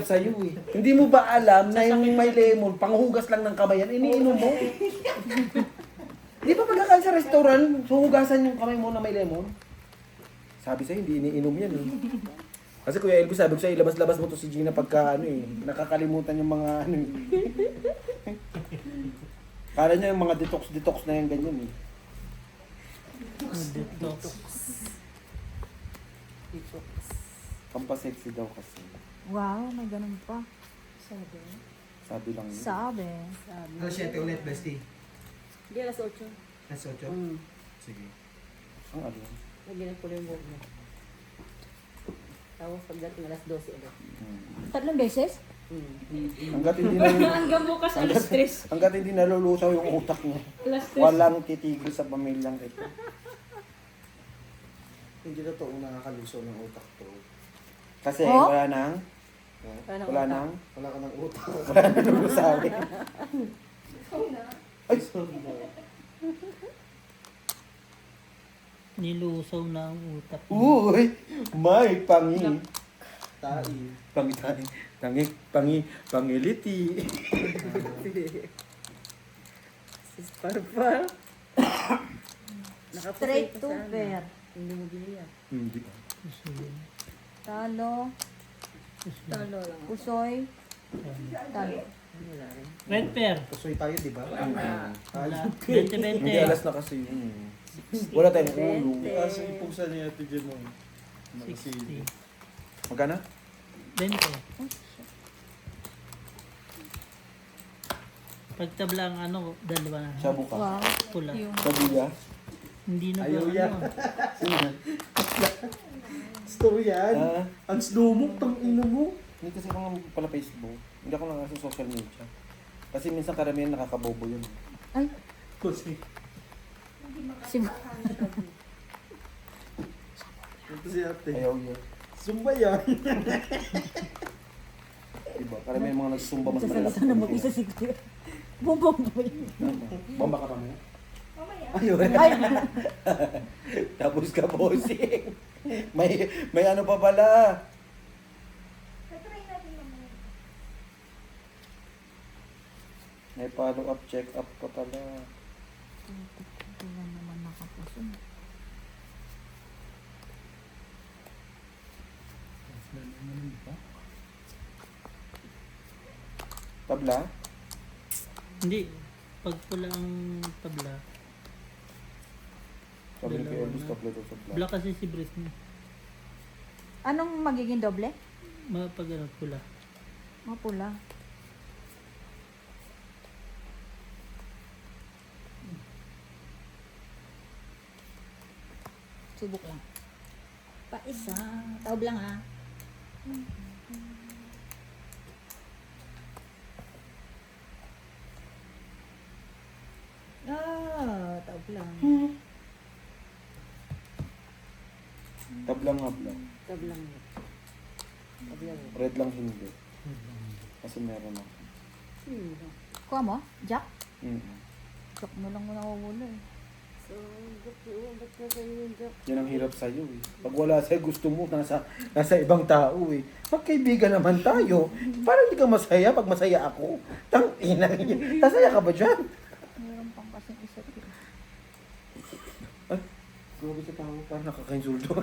Sa'yo eh. Hindi mo ba alam na yung may lemon, panghugas lang ng kamay yan, iniinom mo? Di ba pagkakain sa restaurant, huhugasan yung kamay mo na may lemon? Sabi sa'yo, hindi iniinom yan eh. Kasi Kuya Elvis, sabi ko sa'yo, labas-labas mo to si Gina pagka ano eh, nakakalimutan yung mga ano eh. Kala niya yung mga detox na yan ganyan eh. Detox. Pampasexy daw kasi. Wow, may ganun pa. Sabi lang yun. Sabi. Alas 7 ulit, bestie. Hindi, alas 8. Alas 8? Sige. Ang ano yan? Nagyan ko yung buhok mo. Tapos pagdating alas 12 ulit. Tatlong beses? Hanggat hindi na Hanggang bukas alas 3. hanggat hindi nalulusaw yung utak niya. Alas 3. Walang titigil sa pamilyang ito. Hindi na to nakakaluso ng utak to. Kasi Oh? wala nang wala nang Wala ka ng utak. wala nang lulusawi. Ay, Nilusaw na ang utak. uy, may pangi. Tai. Pangiliti. Sis Parpar. Straight to pair. Hindi mo bilihan. Hindi. Talo. Talo lang. Pusoy. Talo. Wala rin. Red pair. Pusoy tayo, di ba? Wala. Hindi 20-20. alas na kasi yun. Wala tayong ulo. Kasi ipugsa niya ito dyan mo. 60. Magkano? 20. Pagtabla ang ano, dalawa na. Shabu ka. Wow. Pula. Yung Sabiya. Hindi na ba Ayaw yan. ano? Sino yan? Story yan. Ah, Ang slow mo, tang ina mo. hindi kasi ako nga pala Facebook. Hindi ako lang sa social media. Kasi minsan karamihan nakakabobo yun. Ay, Kasi, si ito si ate. Ayaw yun. Zumba yan. Diba? Karamihan mga nagsumba mas malalaki. sasalita na mag-isa si Kuya. Bumboy. Bomba ka mamaya? Ayun. Ay, Tapos ka bossing. May ano pa pala. May follow up, check up pa pala. Wala naman nakapuso. Tabla? Hindi. Pag pula ang tabla. Sabi ni Dalawa Elvis, na. tabla daw sa Black kasi si Britney. Anong magiging doble? Pag ano, pula. Mapula. Subok lang. Pa isa. Taob lang ha. Taob lang. Tabla nga bla. Tablang. Tablang. Red lang hindi. Kasi meron ako. Kuha mo? Jack? Mm-mm. Jack mo lang mo nawawala eh. So, ba't na kayo yung joke? Yan ang hirap sa'yo eh. Pag wala sa'yo, gusto mo, nasa ibang tao eh. Magkaibigan naman tayo. Parang hindi ka masaya pag masaya ako. Tang ina niya. Sasaya ka ba dyan? Meron pang kasing isa dito. Ay, grabe sa tao. Parang nakakainsulto.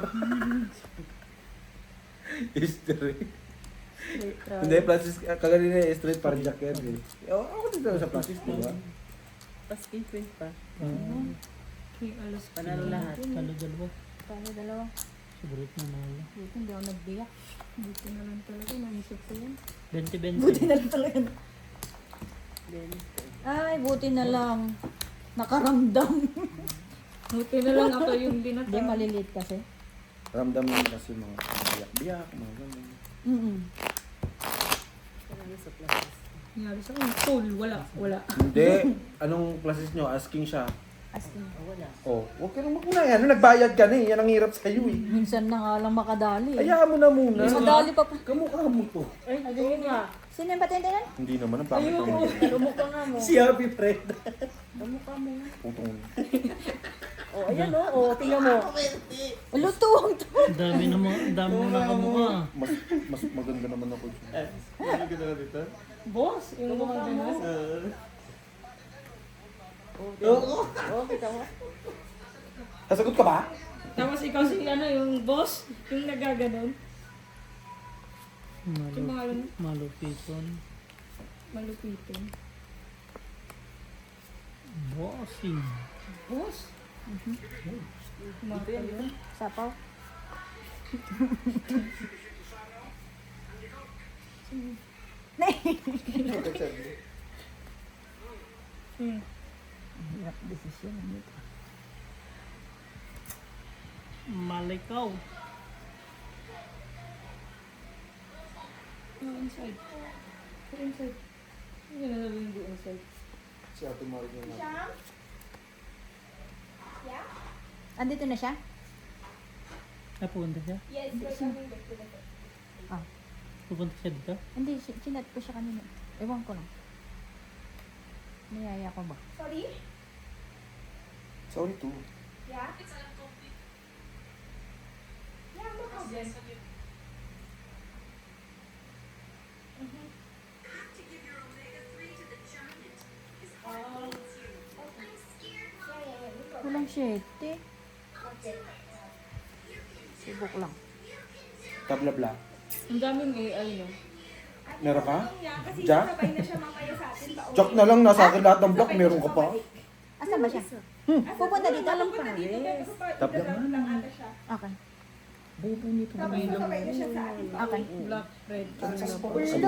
History. Hindi, Francis, kaganina yung straight parang Jack yan eh. Ako dito sa Francis, di ba? Paskin print pa. Alas Panalo lahat. Talo dalawa. Paano dalawa? Si Britney na wala. Buti hindi ako nagbiyak. Buti na lang talaga. Naisip ko yan. 20-20. Buti na lang talaga. Then, Ay, buti na lang. Nakaramdam. buti na lang ako yung Hindi, maliliit kasi. Ramdam naman kasi mga biyak-biyak, mga ganun. Kailangan sa classes. Nangyari sa akin, tol, wala. Hindi. Anong classes nyo? Asking siya. Asking. Wala. Oh, huwag ka nang magmuna yan. Nagbayad ka na eh. Yan ang hirap sa'yo eh. Minsan na nga lang makadali. Hayaan mo na muna. Makadali pa po. Kamukha mo to. Ay, oo nga. Sino yung patente yan? Hindi naman. Ang pangit naman. Lumukha nga mo. Si Happy Friend. Lumukha mo. Putong. Oh, ayan oh. Oh, tingnan mo. Lutuwang to. Dami mo na kamukha. Mas maganda naman ako dyan. Ano ka na dito? Boss, yung mga ganas. Oh, kita mo. Sasagot ka ba? Tapos ikaw si ano, yung boss, yung nagaganon. Yung mga ano, Malupiton. malupitin. Bossing. Boss? Kumata yun. Sapaw. Hirap desisyon. Malikaw. Inside. Inside. Hindi na sabi yung inside. Si Ate Mario na. Andito na siya? Napunta siya? Ah. Pupunta siya dito? Hindi, chinat ko siya kanina. Ewan ko lang. Niyaya ko ba? Sorry too. Walang 7. Subok lang. Tabla bla. Ang daming AI, no? Meron ka? Jack? Jack na lang, nasa akin lahat ng block, meron ka pa. Asan ba siya? Pupunta dito? Alam pa nga. Tabla nga. Okay. Bobo nito na Okay. Black, red. Ano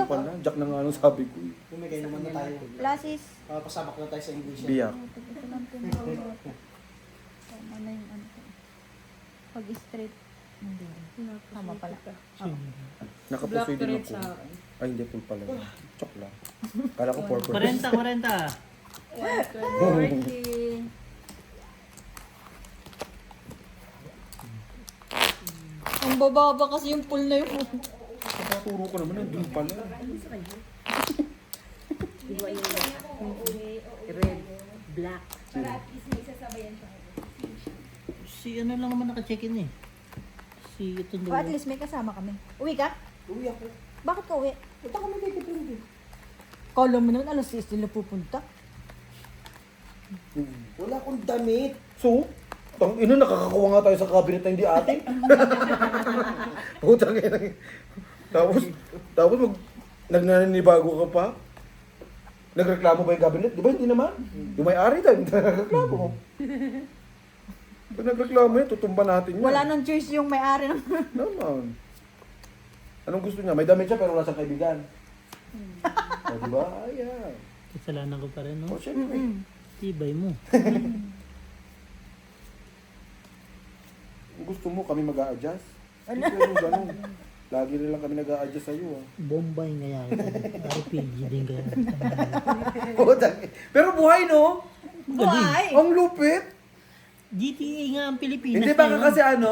pala? Jack na nga nung sabi ko eh. Pumigay naman na tayo. Plasis. Pasabak na tayo sa English. Biyak. Ito lang pinag- Tama na yung ano ko. Pag straight. Hindi. Tama pala. Sino? Nakapusoy Black, din red ako. sa akin. Ay, hindi full pala. Chok lang. Kala ko 4%. 40. Ang bababa kasi yung pool na yun. Nakaturo ko naman, nandun pala. Diba yung red, black. Si ano lang naman naka-check-in eh. Si itong O at dalawa. least may kasama kami. Uwi ka? Uwi ako. Bakit ka uwi? Punta kami kay Depende. Kala mo naman alas 6 nila pupunta. Wala akong damit. So, tang ina, nakakakuha nga tayo sa cabinet na hindi atin. Putang ina. Tapos nagnaninibago ka pa. Nagreklamo ba yung cabinet? Di ba hindi naman? Yung may-ari tayo, hindi na nagreklamo. Pag nagreklamo yun, tutumba natin yun. Wala nang choice yung may-ari ng... Naman. Anong gusto niya? May damit siya pero wala siyang kaibigan. O, di ba? Ayan. Kasalanan ko pa rin, O, no? syempre. Tibay mo. Kung gusto mo, kami mag-a-adjust. Hindi pwedeng ganun. Lagi na lang kami nag-a-adjust sa'yo. Ah. Bombay nga yan. RPG din kaya. Putang ina. Pero buhay, no? Buhay! Ang lupit. GTA nga ang Pilipinas. Hindi ba ngayon. kasi ano,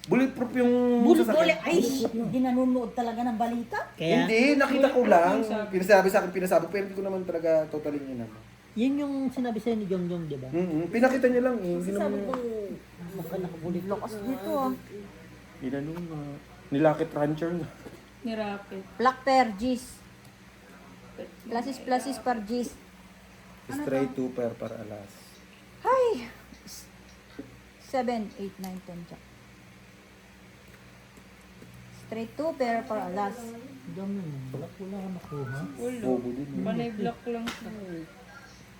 bulletproof yung Bullet-bullet! sasakyan. Ay! Hindi nanonood talaga ng balita. Kaya, Hindi, nakita ko lang. Pinasabi sa akin, pero hindi ko naman talaga totally yun naman. yun yung sinabi sa'yo ni Jongjong, di ba? Pinakita niya lang eh. Hindi naman Lakas dito ah. inanong nga. Nilakit rancher nga. Ni Rocket. Black pair, G's. Plasis par G's. Straight two pair para alas. Ay! 7, 8, 9, 10 siya. Straight 2 pair para alas. Dami mo. Wala ka nakuha. Bobo din. eh. Panay black lang siya.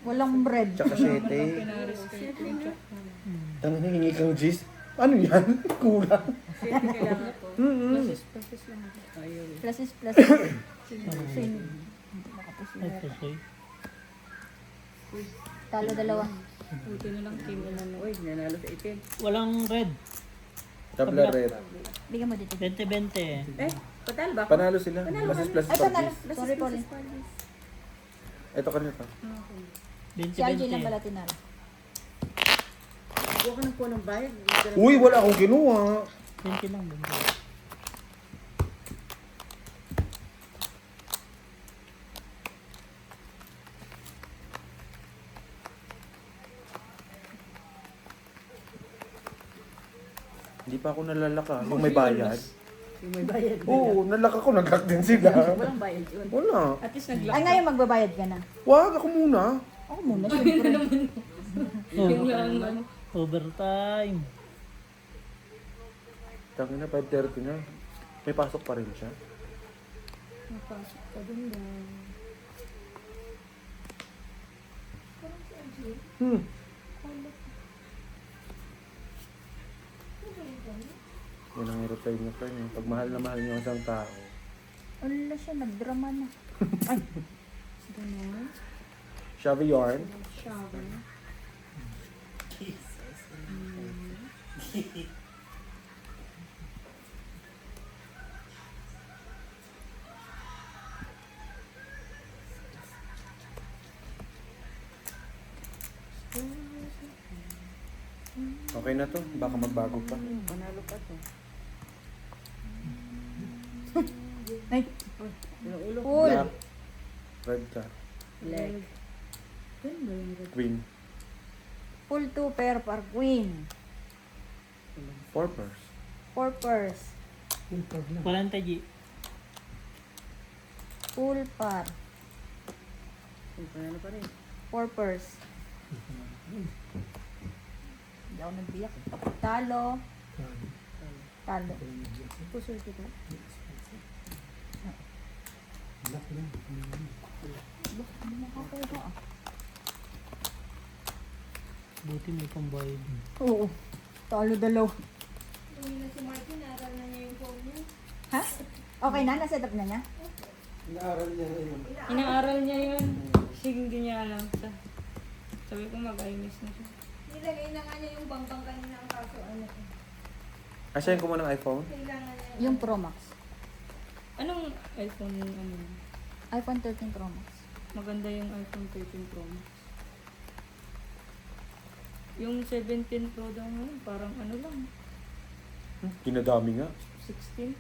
Walang bread. Tsaka 7. Pinaris kayo. Tangan na hingi kang G's. Ano yan? Kulang. Kailangan ko. Process lang ako. Ayun. Plasis. Ay, kasi. Talo dalawa. Buti na lang team na lang. Uy, nanalo sa itim. Walang red. Tabla red. Bigyan mo dito. 20-20. Eh, patalo ba? Panalo sila. Plus Ay, par panalo. G's. Sorry, Pauline. Ito kanina pa. Si RJ lang 20-20. pala tinalo. Huwag ka ng po ng bayad. Uy, wala akong kinuha. 20 lang. 20. Hindi pa ako nalalaka. Yung may bayad. Yung may bayad. Oo, nalaka ko. Nag-hack din sila. Walang bayad yun. Wala. At least nag-lock. Ay, ngayon magbabayad ka na. Wag, ako muna. Ako muna, siyempre. Yung lang, ano. Overtime. Tangin na, 5:30 na. May pasok pa rin siya. Napasok ka dun daw. Hmm. Yan ang hirap tayo niya, friend. Pag mahal na mahal niyo ang isang tao. Wala siya, nagdrama na. Ganon. Shabby yarn. Shower. Okay na to. Baka magbago pa. Panalo pa to. Ay, Yung ulo. full. Black. Red ka. Leg. Ganun ba yung red? Queen. Full 2 pair par queen. 4 pairs. 4 pairs. 40 G. Full par. Yung panalo pa rin. 4 pairs. Hindi ako nagbiyak. Talo. Talo. Pusol kita. Hindi makakuha ah. Buti may pambayad. Oo. Talo dalaw. Ha? Okay na? Naset up na niya? Inaaral niya na yun. Inaaral niya yun. Hindi niya alam. Sabi ko mag-IMS na siya. Nilagay na nga niya yung bangkang kanina ang kaso ano. Asyahin ko muna ng iPhone. Kailangan niya. Yung Pro Max. Anong iPhone ano? iPhone 13 Pro Max. Maganda yung iPhone 13 Pro Max. Yung 17 Pro daw ngayon, parang ano lang, Kinadami nga. 16.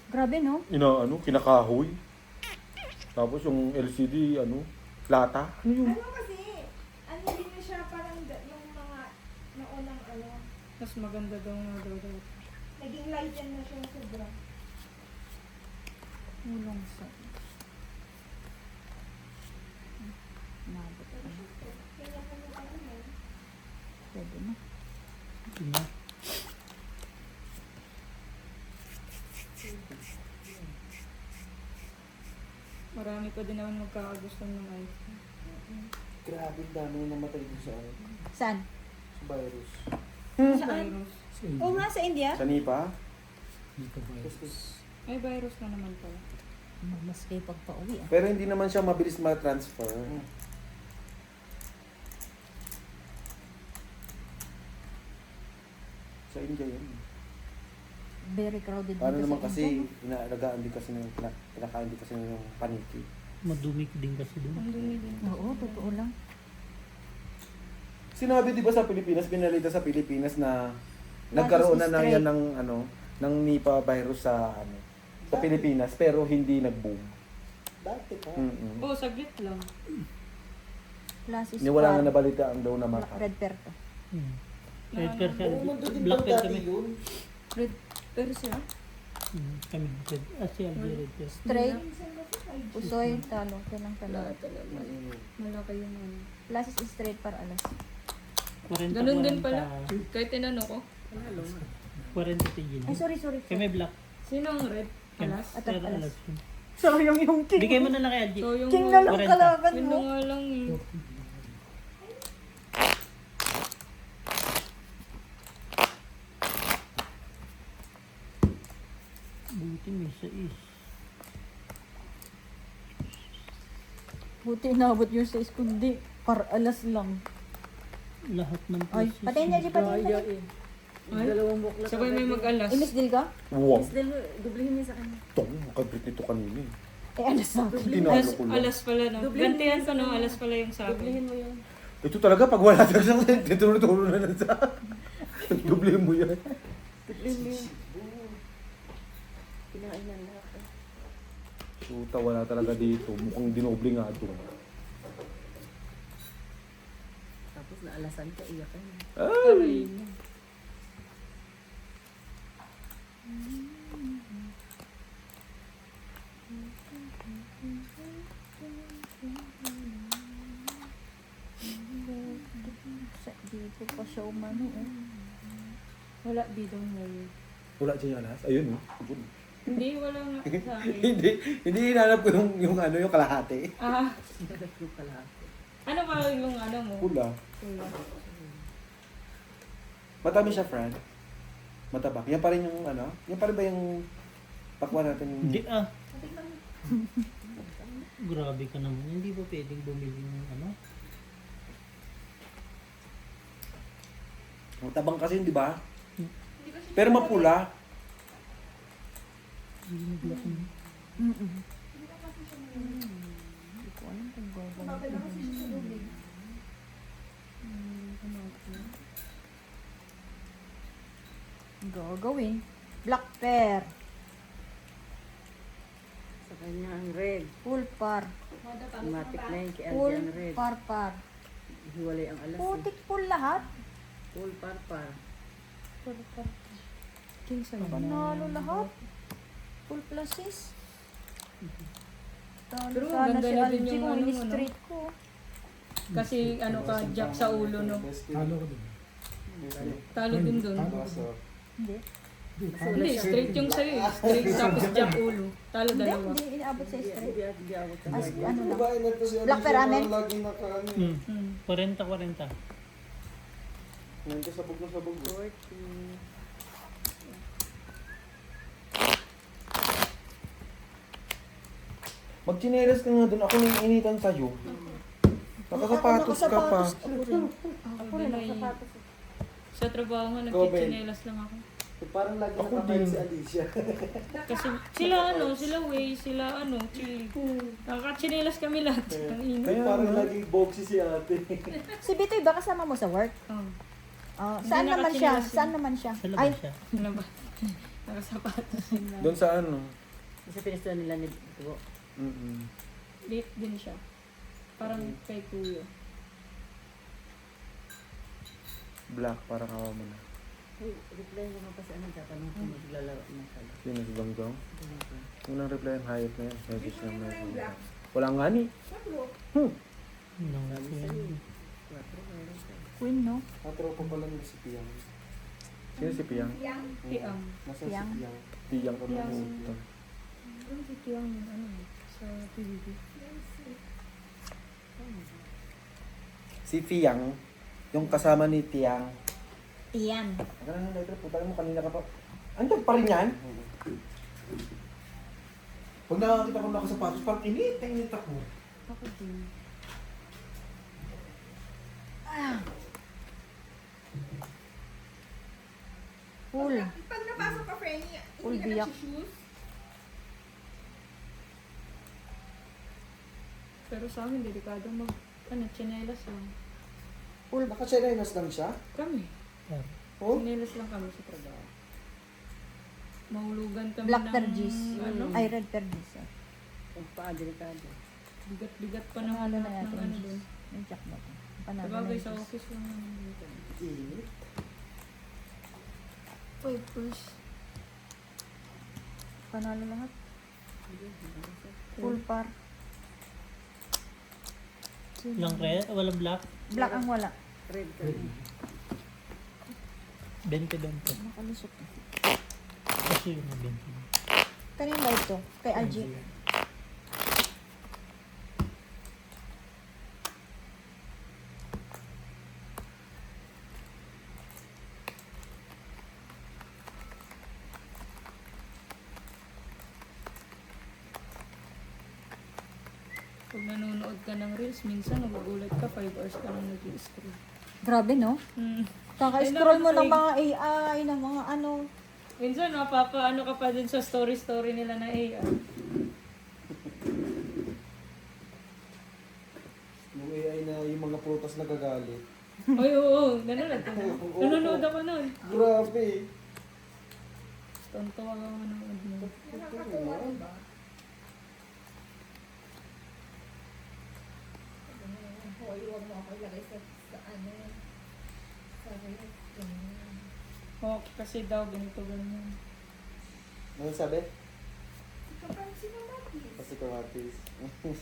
Grabe no? Kinakahoy. Tapos yung LCD, lata. Ano kasi, hindi na siya parang yung mga naunang ano, Mas maganda daw nga daw. naging light yan na siya sobra. Ulong sa... Nabot ko na. Kaya ano ano yan. Pwede na. Tingnan. Marami pa din naman magkakagusto ng iPhone. Grabe, dami na namatay dun sa Saan? virus. Virus. Oo nga, sa India. Sa Nipa. Kasi May virus na naman pala. Mas kayo pagpa-uwi ah. Pero hindi naman siya mabilis ma-transfer. Sa India yun. Very crowded Paano dito naman sa kasi, India. inaalagaan din kasi ng, pinakain din kasi ng paniki. Madumi din kasi doon. Ang dumi din. Oo, totoo lang. Sinabi di ba sa Pilipinas, binalita sa Pilipinas na That nagkaroon is na straight. yan ng Nipah virus sa sa Pilipinas pero hindi nag-boom. dati pa. Mm-mm. Oo, saglit lang. Plus is Niwala nga par. nabalitaan daw na Black maka. red pair to. Red pair siya. Oo, mundo din Black bang pair dati kami. yun? Red Pero siya, Kami red. Si Aldi red pair. straight. Usoy, talo. Kailang talo. malaki yung ano. Plus is straight para alas. 40, Ganun din 40. pala. Kahit tinano ko. 40 tigil. Ay, sorry. Kami black. Sino ang red? Alas? At Red alas. alas. Sayang yung king. Bigay mo na lang kay Aldi. So yung... King na lang 40. kalaban Yun na mo. nga lang eh. Buti may sais. Buti inabot yung sa kundi. Para alas lang. Lahat ng Ay, pieces. patayin niya, patayin niya. Ay, Dalawang buklat. sabay may mag-alas. Imis deal ka? Wow. Dublihin niya sa kanya. Tong, makabrit nito kanina eh. Eh, alas sa akin. Tinalo Alas, ko lang. alas pala no. Gantihan pa no, alas pala yung sa akin. Dublihin mo yung... Ito talaga, pag wala talaga, titulo-tulo na lang sa Dublihin mo yan. Dublihin mo yung... Kinain ng lahat. Shoota, wala talaga dito. Mukhang dinoble nga ito. Tapos naalasan ka, iyak ka. Ay! Aray. Dito pa siya umano eh. Wala bidong ngayon. Wala dyan yung alas. Ayun, oh. Hindi, wala nga sa akin. Hindi hinanap ko yung ano, yung kalahati. Ah, Yung kalahati. ano ba yung ano mo? Pula. Pula. Matami siya, friend. Matabak. Yan pa rin yung ano? Yan pa rin ba yung pakwa natin? Hindi ah. Grabe ka naman. Hindi ba pwedeng bumili ng ano? Matabang kasi yun, di ba? Pero mapula. Yung black mo. Hindi ko alam kung gagawin. Gagawin. Black pear. Sa kanya ang red. Full par. Matik na yun kay Full Aljan red. par par. Hiwalay ang alas eh. Putik full lahat. Full parpar. Full par. King size. Panalo lahat. Full pluses. Talo Pero sana maganda si na din Algie yung kung ano mo, no? in-straight ko. Kasi ano ka, jack sa ulo, no? Talo ko din. Talo din dun. Kaso, Hindi. Hindi, straight yung sa'yo eh. Straight tapos jack ulo. Talo Hindi, dalawa. hindi inaabot sa straight. Hindi ako As, ano lang. babae na to si Black Alicia, Ramen? parang laging nakaano. Hmm. 40-40. Ngayon ka sabog na sabog. 40. Magchinelas ka nga doon. Ako nang initan sa'yo. Nakasapatos ka pa. Ako rin ay... Sa trabaho nga, Go, Ben. nagchichinelas lang ako. Eh, parang lagi Ako nakakain din. si Alicia. Kasi sila ano, sila Way, sila ano, Chili. Nakakachinelas kami lahat. Ang init. Kaya Parang nga. lagi boxy si ate. Si Bitoy ba kasama mo sa work? Oh, Oh, Hindi saan naman siya? nakachinelas yun. Saan naman siya? Sa Ay, labas siya. ano ba? Nakasapatos sila. Doon sa ano? Kasi pinistuan nila ni Tugo. Mm-mm. Late din siya. Parang kay Kuya. Black, parang awa mo na. Uy, reply mo nga pa sa ano dapat nung kung maglalaro ng kala. Sino si Gonggong? Unang reply ang hayop na yan. Message lang na yun. Wala nga ni. Nang Sabi sa'yo eh. 4 meron ka. Queen, no? Natropa pala nila si Piang. Sino si Piang? Tiang. Nasa si Piang? Piang. Piang ko Piang. na Ano si Tiang ano sa PBB? Si Fiang, yung kasama ni Tiang. Iyan. Ang ganun na ito, puta mo kanina ka pa. Andiyan pa rin yan? Pag nakakita ko nakasapatos, parang init ako. Ako din. Full. Pag napasok ka, Frenny, Full hindi ka biyak. nag-shoes. Pero sa amin, delikado mag, chinelas lang. Naka-chinelas lang siya? Kami. Oh? Chinelas lang kami sa trabaho. Mahulugan kami Black ng, Tergis. ano, Ay, red Tergis. Ang paa, delikado. bigat-bigat pa ng Panalo na lahat ng natin. ano doon. May jack ba ito? Panalo na Sabagay yung sa juice. office lang naman dito. Init. Papers. Panalo lahat. Full par. Lang red, wala black. Black ang wala. Red ka. 20-20. Nakalusot. Kasi yun na 20. Kanina ba ito? Kay Algie. Pag nanonood ka ng reels, minsan nagugulat ka, 5 hours ka nang nag-i-scroll. Grabe, no? Kaka-scroll mo ng mga AI, ng mga ano. Minsan, ano ka pa din sa story nila na AI. Yung AI na yung mga prutas nagagalit. Ay, oo, nanonood ka na. Nanonood ako nun. Grabe. Tonto ako manonood nun. Nakakatuwa rin ba? Hoy, huwag mo ako ilagay sa ano yan. Sa ref. Ganyan. Oh, kasi daw, ganito, ganyan. Ano sabi? Kapag sino ba? Kasi kamatis. Huwag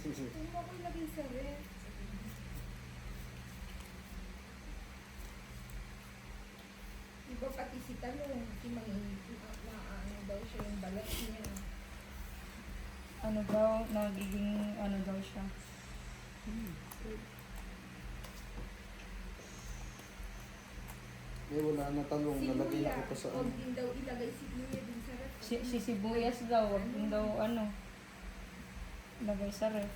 mo ko ilagay sa ref. Iba pati si Talong, si ano daw siya yung balat niya. Ano daw, nagiging ano daw siya. Eh, wala na talong. Si Nalagay Luya, na ko sa huwag ano. din daw ilagay si Luya din sa ref. Si sibuyas daw, wag din daw ano. Lagay sa ref.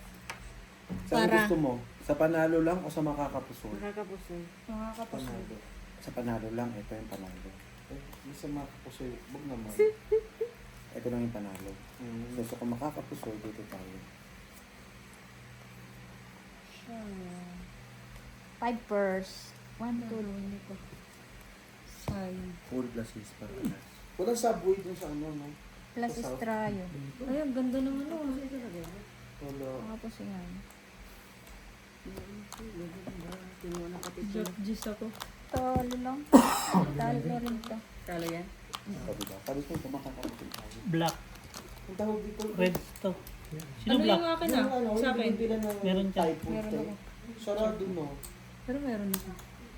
Saan Para- gusto mo? Sa panalo lang o sa makakapusol? Nakakapusoy. Nakakapasok. Panalo. Sa panalo lang, ito yung panalo. Eh, isa makapusoy. Wag naman. Ito lang yung panalo. Mm. So kung makakapusol, dito tayo. 5 purse. 1, 2, nito. Sayang. Full plus is para alas. Walang subway dun sa ano, no? Plus Sa south. extra yun. Ay, ang ganda naman oh. Wala. Tapos yan. Kinuha na pati ito. Jot-jis ako. Talo lang. Talo rin to. Talo yan? Sabi ba? Sabi ko kung makakapusol tayo. Black. Ang tawag dito. Red to. Sino Ano black? yung akin ah? Yung ano, Sa yung akin. binibila ng Meron dyan. typhoon Meron tape. ako. Sarado, no? Pero meron ako.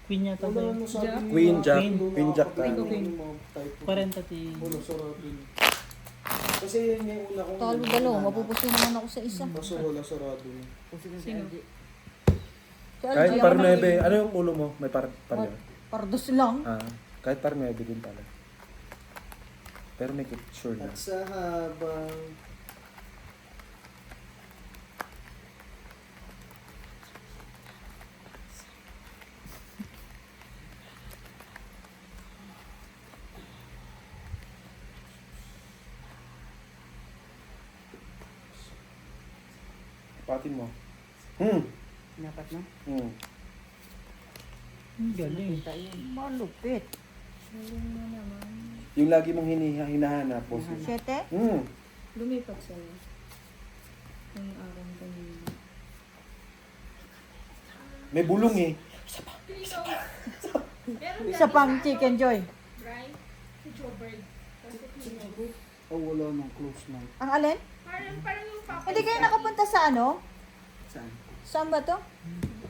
Queen yata ba Wala yun? ano sabi Jack? nila, Queen, Jack. ano, Queen, Jack nakakapit tayo. ng Queen. mga typhoon. 40 ti. Wala, sarado yun. Kasi yun yung una kong... Talo dalawa. Mapupuso naman ako sa isa. Kaso wala sarado yun. Kung sino si Sino? LG. Si LG, Kahit ako par na- 9, ano yung ulo mo? May par What? Pardos lang. Ah, kahit par 9 din pala. Pero make it sure na. At sa habang... Patin mo. Dapat na? Galing. Kita yun. Malupit. Yung lagi mong hinahanap, boss. 7? Lumipat sa'yo. Yung araw kanina. May bulong eh. Isa pang chicken joy. Right? Si Jobert. Oh, wala nang close na. Ang alin? Parang yung papa. Hindi kayo nakapunta sa ano? Saan? Saan ba to?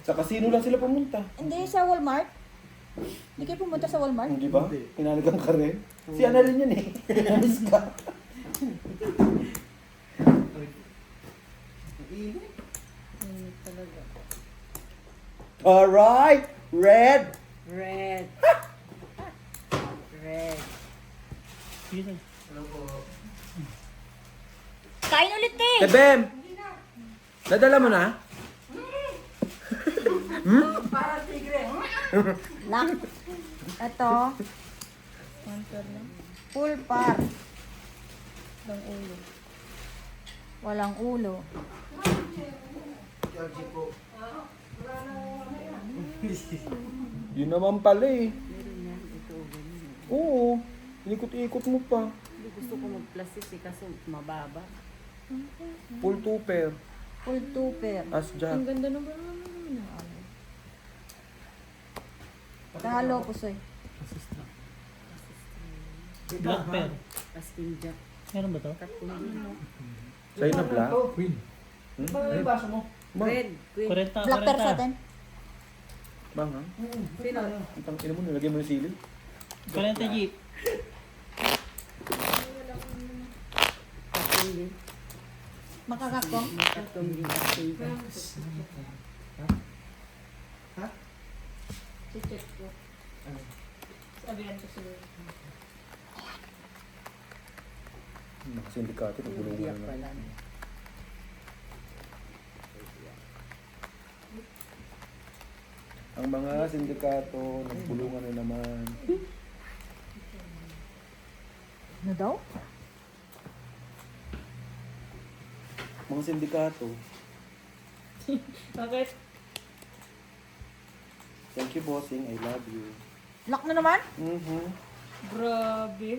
Sa casino lang sila pumunta. Hindi sa Walmart? Hindi kayo pumunta sa Walmart? Hindi ba? Hindi. Pinaligang ka rin. Si Ana rin yun eh. Namiss ka. Talaga. Alright! Red! Red. Red. Sino? Kain ulit eh! Bebem! Nadala mo na? Lock. Ito, Hunter lang. full par. Lang ulo. Walang ulo. Yun naman pala eh. Meron yan. Ito, ganun. Oo. Ikot-ikot mo pa. Hindi gusto ko mag-plastic eh, kaso mababa. Full two pair. Full 2 pair. As Jack. Ang ganda naman naman. Talo po soy. Black pair. As in Jack. Meron ba to? Kat kung hindi mo. Sa'yo na black? Ay, baso mo. Red. Queen. 40, Black pair sa 40. atin. Bang ha? Sino? Ang tangina mo, nilagyan mo yung sili. 40 jeep. Katong din. Makakakong. Katong din. Katong din. Si-check ko. Sabihan ko sila. Nakasindikato, nagbulungan Iyak na. pala. Ang mga sindikato, nagbulungan na naman. Ano daw? Mga sindikato. Bakit? Thank you, bossing. I love you. Lock na naman? Grabe.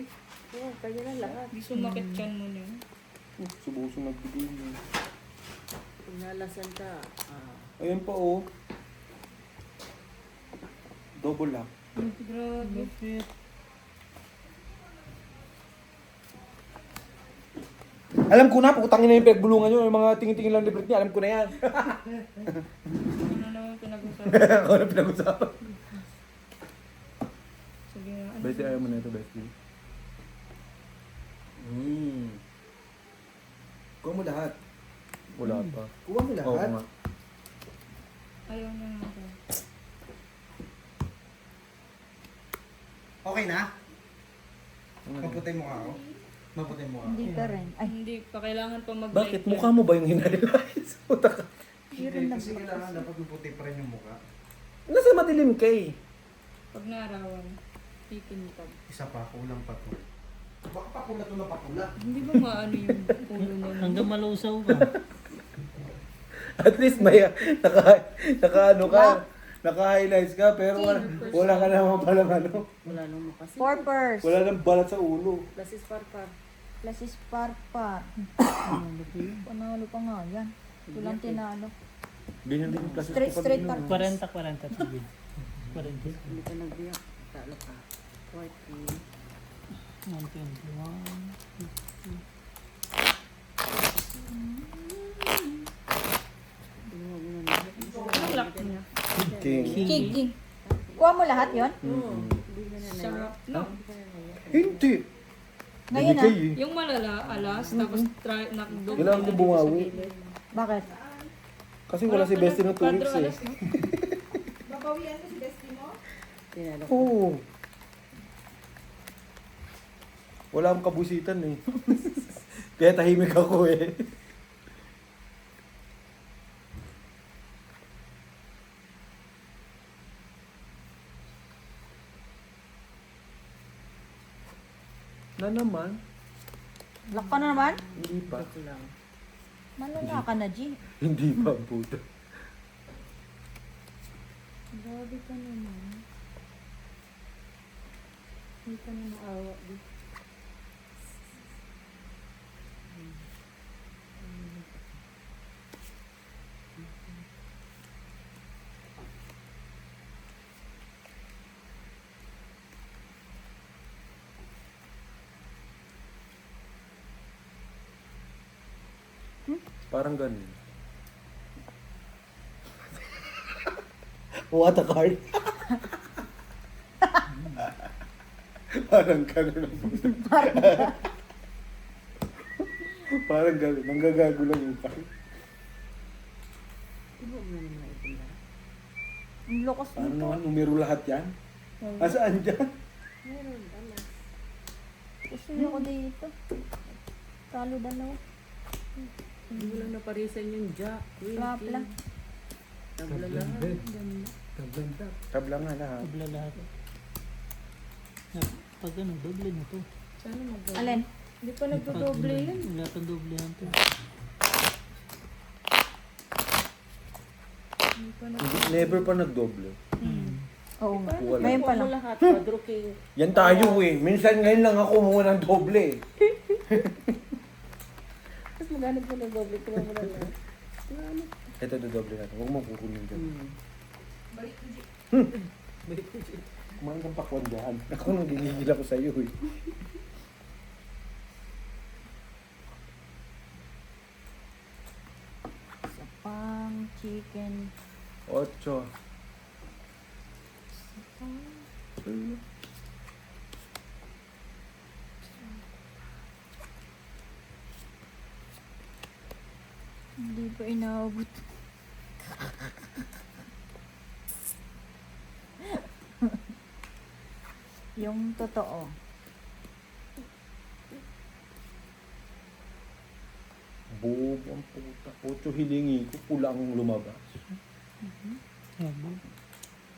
Oh, kanya na lahat. Di sumakit chan mo na. Subuso nagbigay niyo. Kung nalasan ka, Ayun pa oh. Double lock. Grabe. Lupit. Alam ko na, putangin na yung pinagbulungan nyo. Yung mga tingin-tingin lang libret niya, alam ko na yan. Ano naman pinag-usapan? Ako na pinag-usapan. Sige nga. ano Bestie, ayaw mo na ito, bestie. Kuha mo lahat. Wala pa. Kuha mo Oo lahat. nga. Ayaw na nga ako. Okay na? Maputay mo ako. Maputay mo ako. Hindi pa rin. Ay, Hindi pa kailangan pa mag Bakit? Mukha mo ba yung hinighlights? Puta ka. meron na Kasi kailangan dapat maputi pa rin yung mukha. Nasa madilim kay. Pag naarawan, pipintag. Isa pa, kulang pa to. Baka papula to na papula. Hindi ba maano yung ulo niya? Hanggang malusaw ka. At least may naka-ano ka. Naka-highlights ka, pero wala ka naman palang ano. Wala nung makasi. purpose. Wala nang balat sa ulo. Plus is parpar. Plus is parpar. Panalo pa nga yan. Walang tinalo. Ganyan din yung plastic Straight, ko straight pag par- inom. 40 tubig. 40. Hindi ka nagbiyak. Talo ka. 40. 121. Ang lock niya. King. King. Kuha mo lahat yon? Sarap no? Hindi. Ngayon Binigay eh. Yung malala, alas, tapos try, nakdo. Kailangan ko bumawi. Bakit? Kasi wala si Bestie ng 2 weeks eh. Alas, no? Babawian mo si bestie mo? Tinalo ka. Oo. Wala akong kabusitan eh. Kaya tahimik ako eh. Na naman? Lock ka na naman? Hindi pa. Ito lang. Malala ka na, G. Hindi pa, puta. Grabe ka naman. Hindi ka na maawa. Di. Parang ganun. What a card. Parang ganun ang puta. Parang ganun. Nanggagago lang yung card. Ibo mo naman na ito na. Ang lakas Ano nito. naman, numero lahat yan? Asaan dyan? Meron, alas. Gusto niyo ko dito. Talo dalawa. Hindi mo lang naparisan yung jack. Plapla. Tabla lahat. Tabla nga lahat. Dobla lahat. Pag ano, doble mo to. Sana mag- Alin? Hindi pa nagdodoble yan. Wala kang doblehan to. Hindi pa Never pa nagdoble. Oo nga. Wala. Ngayon pa Mo lang. lahat. Quadro king. Yan tayo eh. Minsan ngayon lang ako kumuha ng doble eh. Tapos maghanap mo ng doble. Kuha mo na lahat. Ito dodoble natin. Huwag mo kukunin dyan. Balik mo, G. Kumain kang pakwan dyan. Ako nang gigigil ako sa'yo eh. Isa pang chicken. 8. Hindi pa inaabot. Yung totoo. Bob ang puta. 8 hilingi ko. Pula ang lumabas.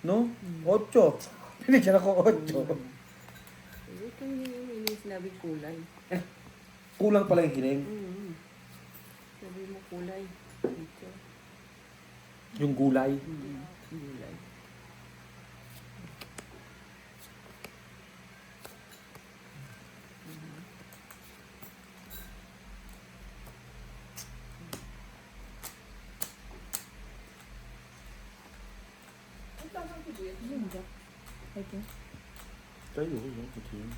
No? 8. Pinigyan ako 8. Ito yung sinabing kulay. Kulang pala yung hiling. Sabi mo kulay. Ito. Yung gulay. Kulay. Ang tawag ko, Buya. Kayo, yun. Kasi yun.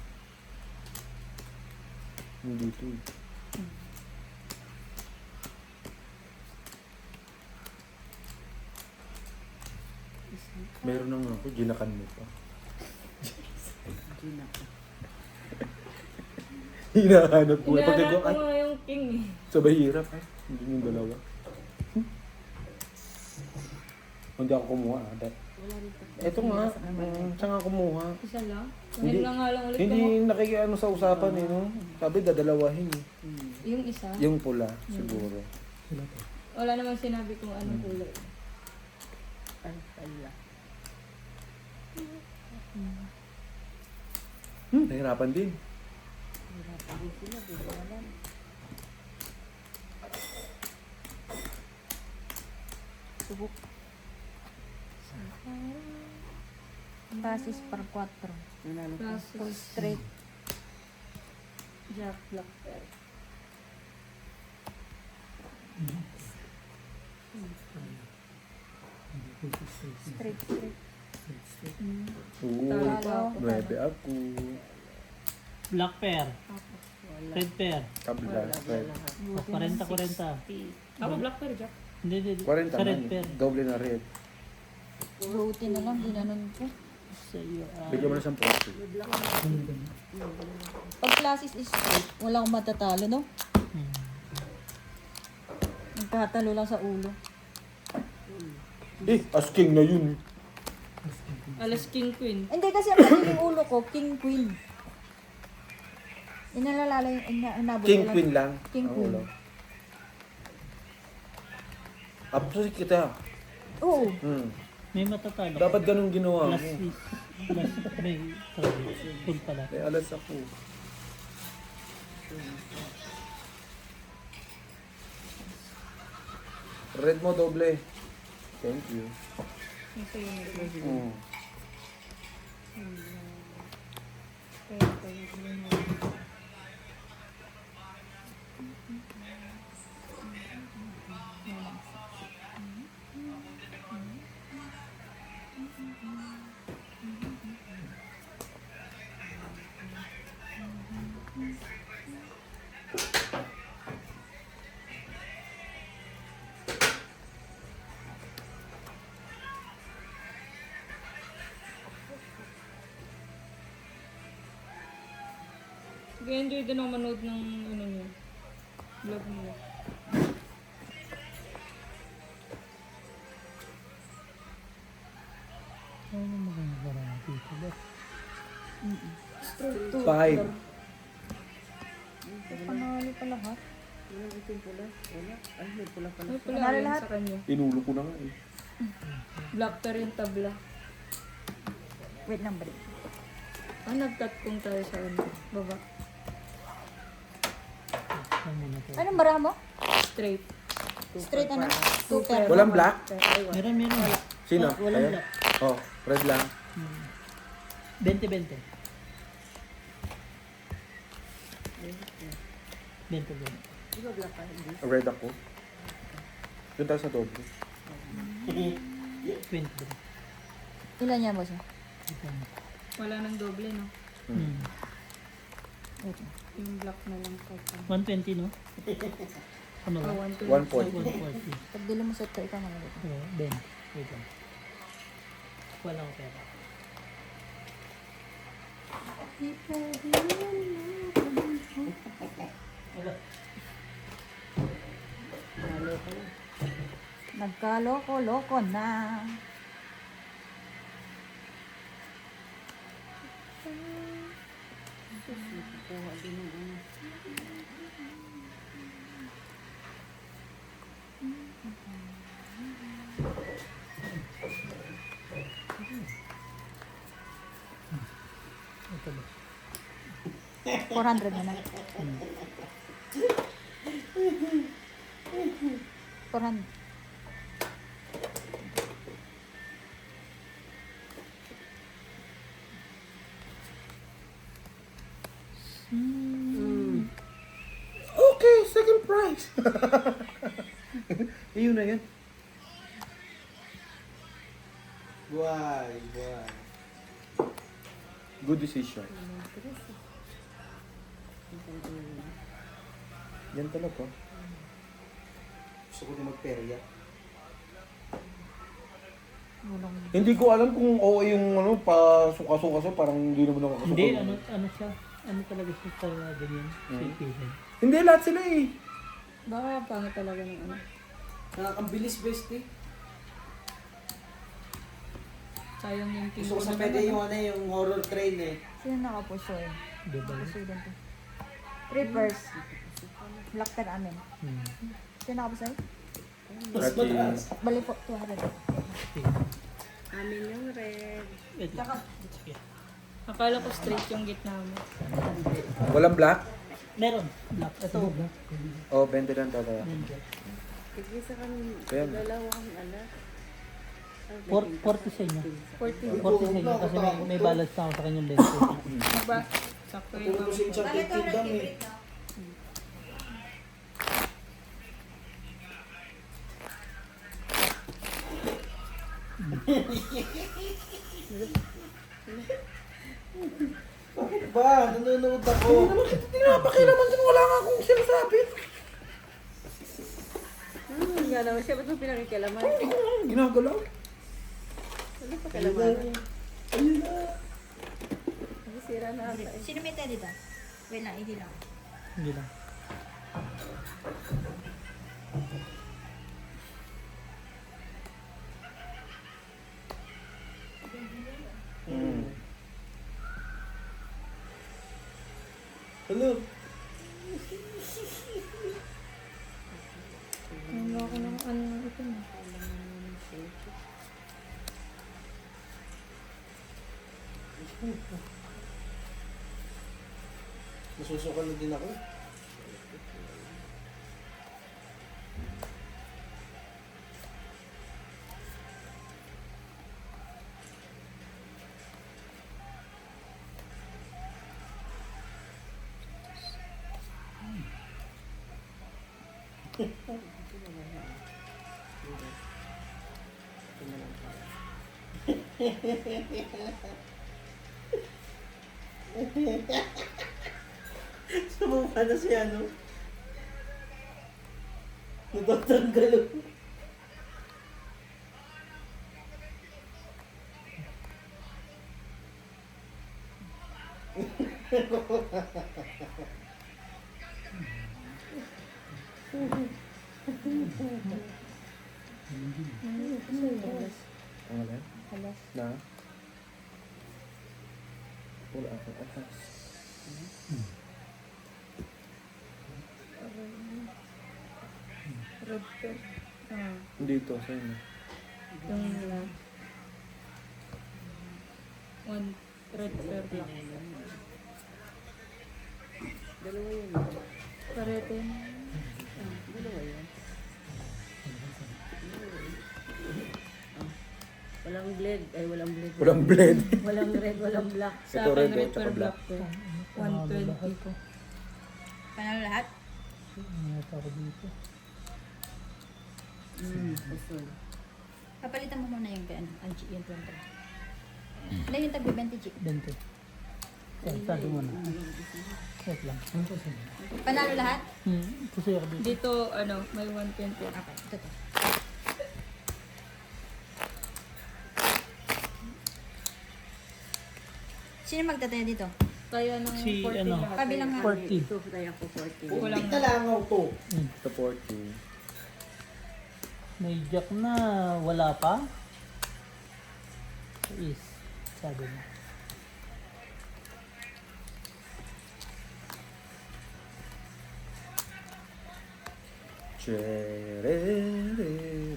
Hindi ito eh. Meron na nga ako, ginakan mo pa. Gina ko. Hinahanap ko. Pag Hinahanap ikaw, ko ay, nga yung king eh. sabay hirap ay. Hindi yung dalawa. Hindi ako kumuha. Wala rin pa. Ito nga, saan nga kumuha? Isa lang. Hindi- Ngayon lang nga lang ulit Hindi ko. nakikiano sa usapan eh, no? Sabi, dadalawahin eh. Yung isa. Yung pula, siguro. Wala namang sinabi kung anong kulay. Ay, pala. Nahirapan din. Hirapan din sila. Di ko alam. Subok. Basis par 4. Nanalo ko. Plus Full straight. Jack Black Pear. Straight, straight. Oo, Talo. 9 ako. Black pair. Red pair. Kabila, red. Buti O, na 40-40. Ako Black Pear, Jack. Hindi, hindi. 40 Sa red man. pair. Doble na red. Buti na lang, ginanon ko. Sa iyo. Bigyan mo na siyang 40. Pag classes is straight, wala akong matatalo, no? Nagkatalo lang sa ulo. Eh, asking na yun. Alas King Queen. Hindi kasi ang magiging ulo ko, king queen. Inalalala yung inabot King ko lang. queen lang. King Ang queen. ulo. Apos kita. Oo. May matatalo. Dapat ganun ginawa Plus mo. is. Plus may service. Full pala. May alas ako. Red mo doble. Thank you. Ito yun. Mm. Nag-enjoy din ako manood ng ano niya. Vlog niya. Ano maganda na dito ba? 5. Panalo pa lahat. Wala ito yung pula. Wala. Ay, may pula pala. Ay, pala Panalo yun lahat. sa kanya. Inulo ko na nga eh. Black Pear yung tabla. Wait lang, break. Ah, nag-cut kung tayo sa ano. Baba. Ano muna to? Anong bara mo? Straight. Straight ano? Two pair. Walang black? Meron, meron. Sino? Walang Kayo? black. Oh, red lang. 20-20. 20-20. Di ba black ka? Hindi. Red ako. Doon tayo sa doble. 20. Ilan niya, boss? Wala nang doble, no? Hmm. Wait lang. Yung black na lang ko. 120, no? Ano ba? 1 point. 140. Pag dili mo set ko, ikaw mga dito. Oo, Ben. Wait lang. Wala ko pera. Nalo ko na. Nagkaloko-loko na. Kuha din ng ano. Ito ba? 400 na na. 400. Okay, second prize. Yun na yan. Buhay, buhay. Good decision. Yan talaga. Gusto ko din magperya. Walang... Hindi ko alam kung oo yung ano, pa suka-suka so parang hindi naman ako kasuka. Hindi, ano siya? Ano talaga siya sa ganyan? Sipin. Hindi, lahat sila eh. Baka pangit talaga ng ano. Nakakabilis, bestie. Sayang yung tingin Gusto ko sa pwede yung ano, yung horror train eh. Sino nakapuso eh? Diba? Puso din to. Reverse. Black pen amin. Sino nakapuso eh? Mas mataas. Bali po, 200. Amin yung red. Sige. Akala ko straight yung gitna mo. Walang black? Meron. Black. Ito, black. Oh, 20 lang tataya. Tigisa kami, Kaya- dalawang anak. 40 sa inyo. 40. 40 sa inyo kasi may balance na ako sa kanyang lente. Diba? Sakto yung Puro kasi siyang titindam eh. Bakit ba? Nanonood ako. Pakilaman din, wala nga akong sinasabi. Nga naman siya, ba't mo pinakikialaman? Ginagalaw. Ano pa kailaman? Sira na ata eh. Sino may tayo dito? Wait lang, hindi lang. Hindi lang. Hello? Ano ako ng ano ito mo. Nasusukan na din ako. Sumumpa na si ano? Natatanggal. Ang alin? Na? Wala ako atas. Red pen. Ah, Dito, sa inyo. yung one red pair black. Dalawa yun. Parete yun. Dalawa yun. Walang blade. Ay, walang blade. Walang blade. Walang red, walang black. Sa Ito akin red, red tsaka pair black. black to. 120. Panalo lahat? Ingat ako dito. Kusog. Papalitan mo muna yung ano, ang G, yung 20. Ano yung tagbi 20 G? 20. Sado mo na. Wait lang. Panalo lahat? Puso ako dito. Dito, ano, may 120. Okay, ito to. Sino magtataya dito? Kaya ng Si, 40 ano, lahat. Kabilang nga. 40. Ito, tayo ako 40. Kulang Kita langaw to. Ito 40. May jack na wala pa. Is. Sabi mo. Cherere.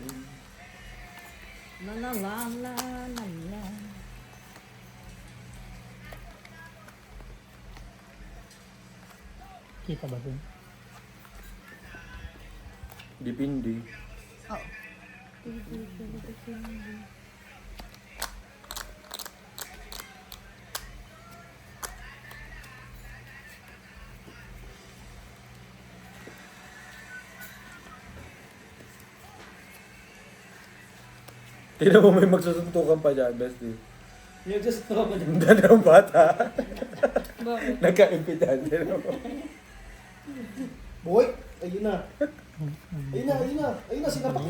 La la la la la la. Kita ba dun? Dipindi. Oo. Tingnan mo may magsusuntukan pa dyan, bestie. Yung just to. Ang ganda ng bata. Bakit? Nagkaimpitan. Tingnan mo. Boy, ayun na. Ayun na, ayun na. Ayun na, sinapak.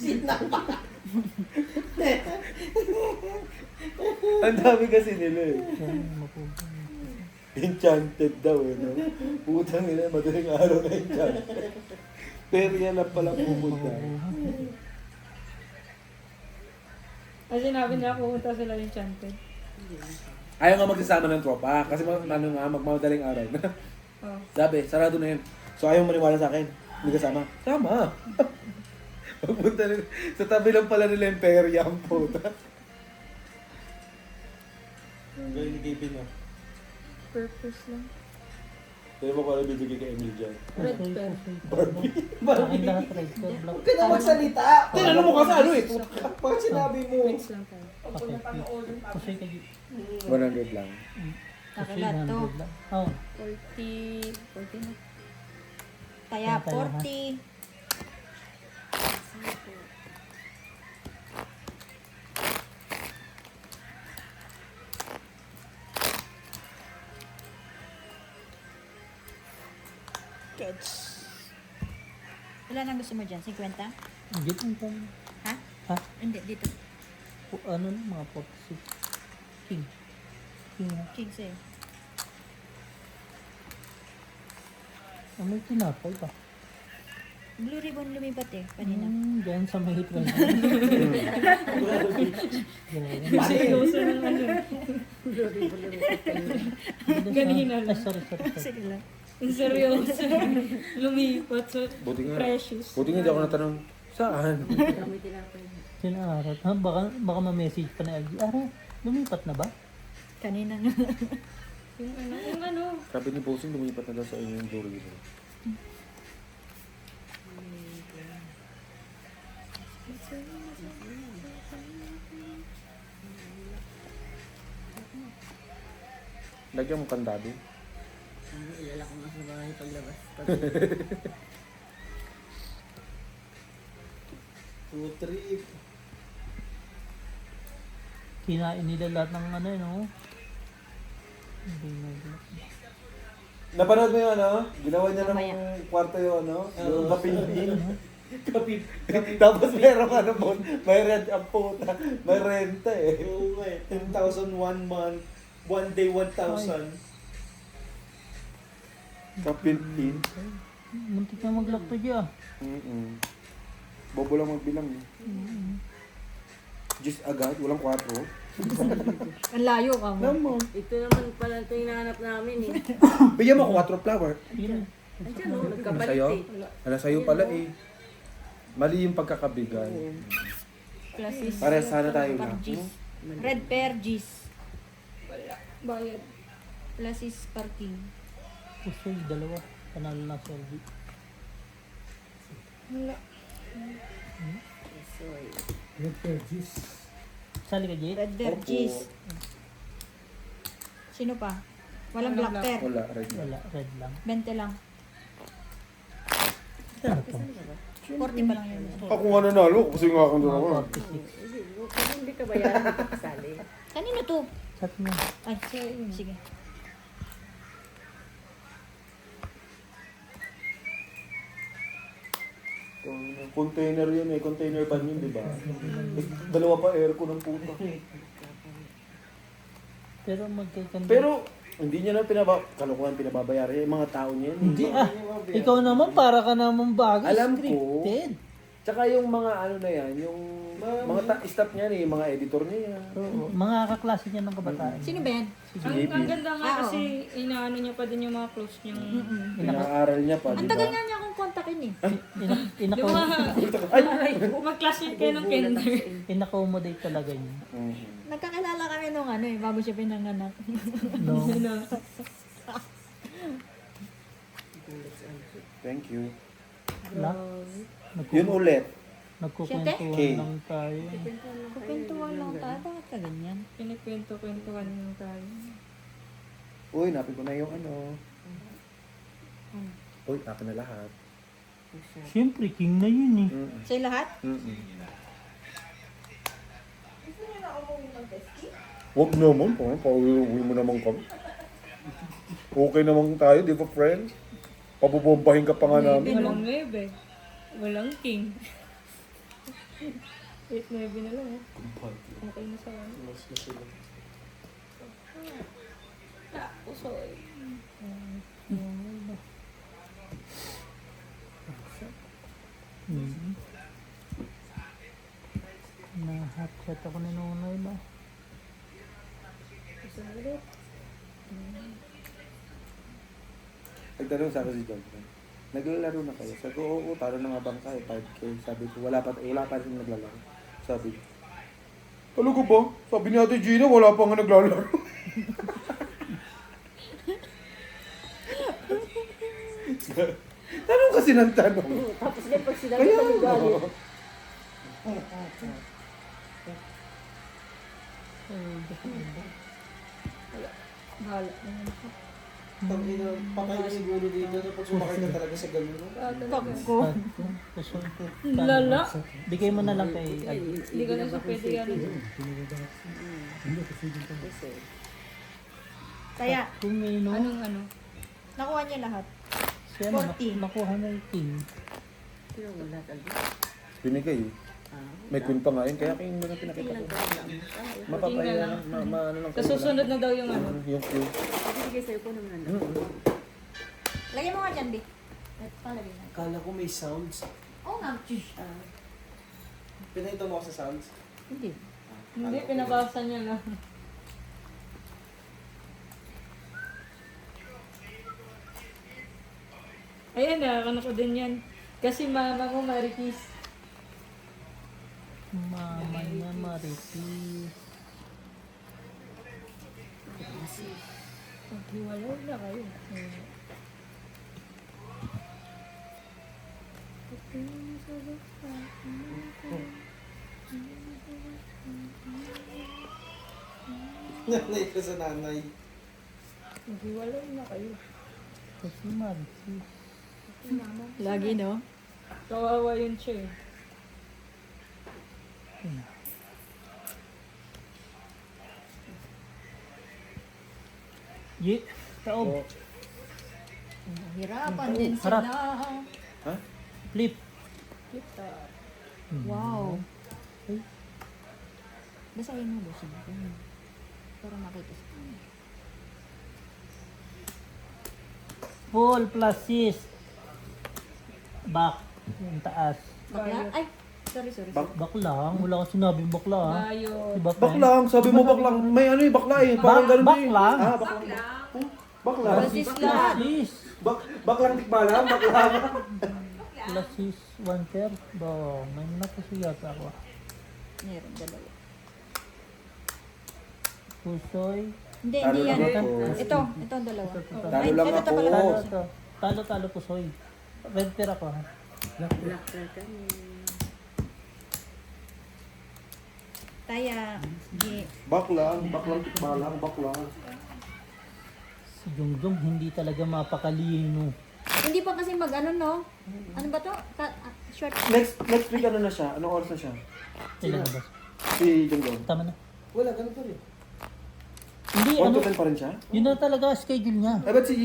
Gitna pa. Ang dami kasi nila eh. Yan, mapupunta. Enchanted daw eh, no? Putang nila, madaling araw na enchanted. Pero yan lang pala pupunta. Kasi sinabi nila pumunta sila Enchanted. Ayaw nga magsasama ng tropa kasi ano nga, magmadaling araw na. Oh. Sabi, sarado na yun. So ayaw maniwala sa akin. Hindi kasama. Sama. Pagpunta nila. Sa tabi lang pala nila yung perya ang puta. Ang galing ni Kevin ah. Purpose lang. Pero mo pala bibigay kay Emil dyan. Red pen. Ang lahat red ko, black. Huwag ka na magsalita. Tinanong mo kasi ano eh. Pag sinabi mo, Wait lang tayo. Okay. Kasi kayo. 100 lang. Kasi Kakilat to. 100 lang. Oh, 40 na. Kaya Yan tayo, ha? 40. Kids. Ilan ang gusto mo dyan? 50? dito ang tayo. Ha? Ha? Hindi, dito. Ano na, mga 46. King. King ha. King sa'yo. Ah, may tinapay pa. Blue ribbon lumipat eh, kanina. Diyan sa may hitral. Seryoso ng ano. Ganina lang. Ay, sorry. Sige lang. Ang seryoso. Lumipat sa Buti nga. precious. Buti nga di ako natanong, saan? Kami tinapay. Sinaarat. Ha? Baka ma-message pa na LG. Ara, lumipat na ba? Kanina nga. Yung ano. Sabi ni Bossing, lumipat na daw sa inyo yung Dory. Lagyan mo kandado. Ilala ko nga sa bahay paglabas. food trip. Kinain nila lahat ng ano yun, oh. Hindi na. Napanood mo yung ano? Ginawa niya ng Mamaya. kwarto yung ano? Yung kapinpin. Tapos merong ano po, may rent ang puta. May renta eh. Oo nga eh. 10,000 one month. One day, 1,000. Kapinpin. Muntik na mag-lock to dyan. Bobo lang magbilang eh. Just agad, walang 4. Ang layo ka mo. Naman. Ito naman pala ito yung hinahanap namin eh. Bigyan mo ako 4 flower. Yun. Andiyan o, Ano nagkapalit sa'yo? eh. Ano sa'yo pala eh. Mali yung pagkakabigay. Plus is Pare, sana tayo per lang. G's. Red pair G's. Bayad. Plus is parking. Usoy, dalawa. Panalo na sa LG. Wala. Sali ka, Jade? Red pair Opo. G's. Sino pa? Walang black pair. Wala, red lang. Wala, red lang. 20 lang. Ano to? 40 pa lang yun. Ako nga nanalo, kasi nga akong Mga dalawa. 46. Kung hindi ka bayaran, hindi ka kasali. Kanino to? Sat mo. Ay, sige. Container yun eh, container van yun, di ba? Dalawa pa aircon ng puta. Pero magkakanda. Pero, hindi niya na kalukuhan pinababayaran yung mga tao niya. Hindi ikaw naman, para ka naman bago. Alam ko. Scripted. Tsaka yung mga ano na yan, yung mga staff niya yung mga editor niya yan. Oo, mga kaklase niya ng kabataan. Sino ba yan? Ang ganda nga Ah, oo. kasi inaano niya pa din yung mga close niyang... Inaaral niya pa, di Ang ba? tagal nga niya akong kontakin eh. Inako, Mag-classmate kayo ng kinder. inaccommodate talaga niya. Nagkakilala kami nung ano eh, bago siya pinanganak. No. Thank you. Na? Yun ulit. Nagkukwentuhan Okay. lang tayo. Kupentuhan lang tayo, bakit ka ganyan? Pinikwento-kwentuhan lang tayo. Uy, napin ko na yung ano. Uy, akin na lahat. Siyempre, king na yun eh. Sa'yo lahat? Huwag naman, pauwi mo naman kami. Okay naman tayo, di ba friend? Pabubombahin ka pa nga namin. Walang 9. Walang king. 8-9 na lang eh. Okay na sa ano. Mas na sila. Usoy. Na-hot shot ako ni Nonoy ba? Nagtanong sa akin si John. Naglalaro na kayo? Sabi ko, oo, taro na nga bang kayo? 5K. Sabi ko, wala pa rin naglalaro. Sabi ko, ano ko ba? Sabi ni Ate Gina, wala pa nga naglalaro. Tanong kasi ng tanong. Tapos din pag sila Kaya, galit. Bahala naman ako. Pag patay ka siguro dito na pag sumakay ka talaga sa ganun. Ko. Pusoy ko. Lala. Bigay mo na lang kay Ag. Hindi ka na sa pwede yan. Kaya, Kung may no, Anong ano? nakuha niya lahat. siya na 40. nakuha na yung king. Pero wala talaga. Binigay eh. May queen pa nga yun, kaya kayong mga pinakita ko. Mapapaya lang. lang, ano lang Sa susunod na daw yung ano. Yung queen. Ibigay sa'yo ko naman ang Lagay mo nga dyan, Bi. At palagay na. Kala ko may sounds. Oo nga. Pinahita mo ako sa sounds. Hindi. Hindi, pinabasa niya lang. Ayan, nakakano ko din yan. Kasi mama ko Marikis. Mama niya Maripis. Maghiwalay na kayo. Nanay ko sa nanay. Maghiwalay na kayo. Kasi Maripis. Lagi, no? Kawawa yun siya eh. Ye, taob. Hirapan din Harap. sila. Flip. Kita. Wow. Basahin mo, basahin mo. Para makita sa kanya. Full plus sis. Back. Yung taas. Bakla? Ay, sorry. Back lang. Wala kang sinabing bakla ha. Bayo. Diba, Baklang, sabi mo baklang. May ano eh, bakla eh. Parang ganun eh. Baklang? Ah, baklang. Baklang. Basis lang. Sis. Baklang tikbalang, baklang. Plus sis. 1/3. Ba, may napuso yata ako. Meron, dalawa. Pusoy. Hindi Talo yan. lang ako. Ito ang dalawa. Talo lang ito ako. pala. Talo pusoy. Red pair ako ha. Black ka kami. Taya. Baklang tikbalang, baklang. Si Jongjong hindi talaga mapakalino. Hindi pa kasi ano, no? Ano ba to? Short. Next week ano na siya? Anong oras na siya? Ilan na ba? Si Jongjong. Tama na. Wala, ganun pa rin. Hindi, 1 ano, to 10 pa rin siya? yun na talaga schedule niya. Eh, ba't si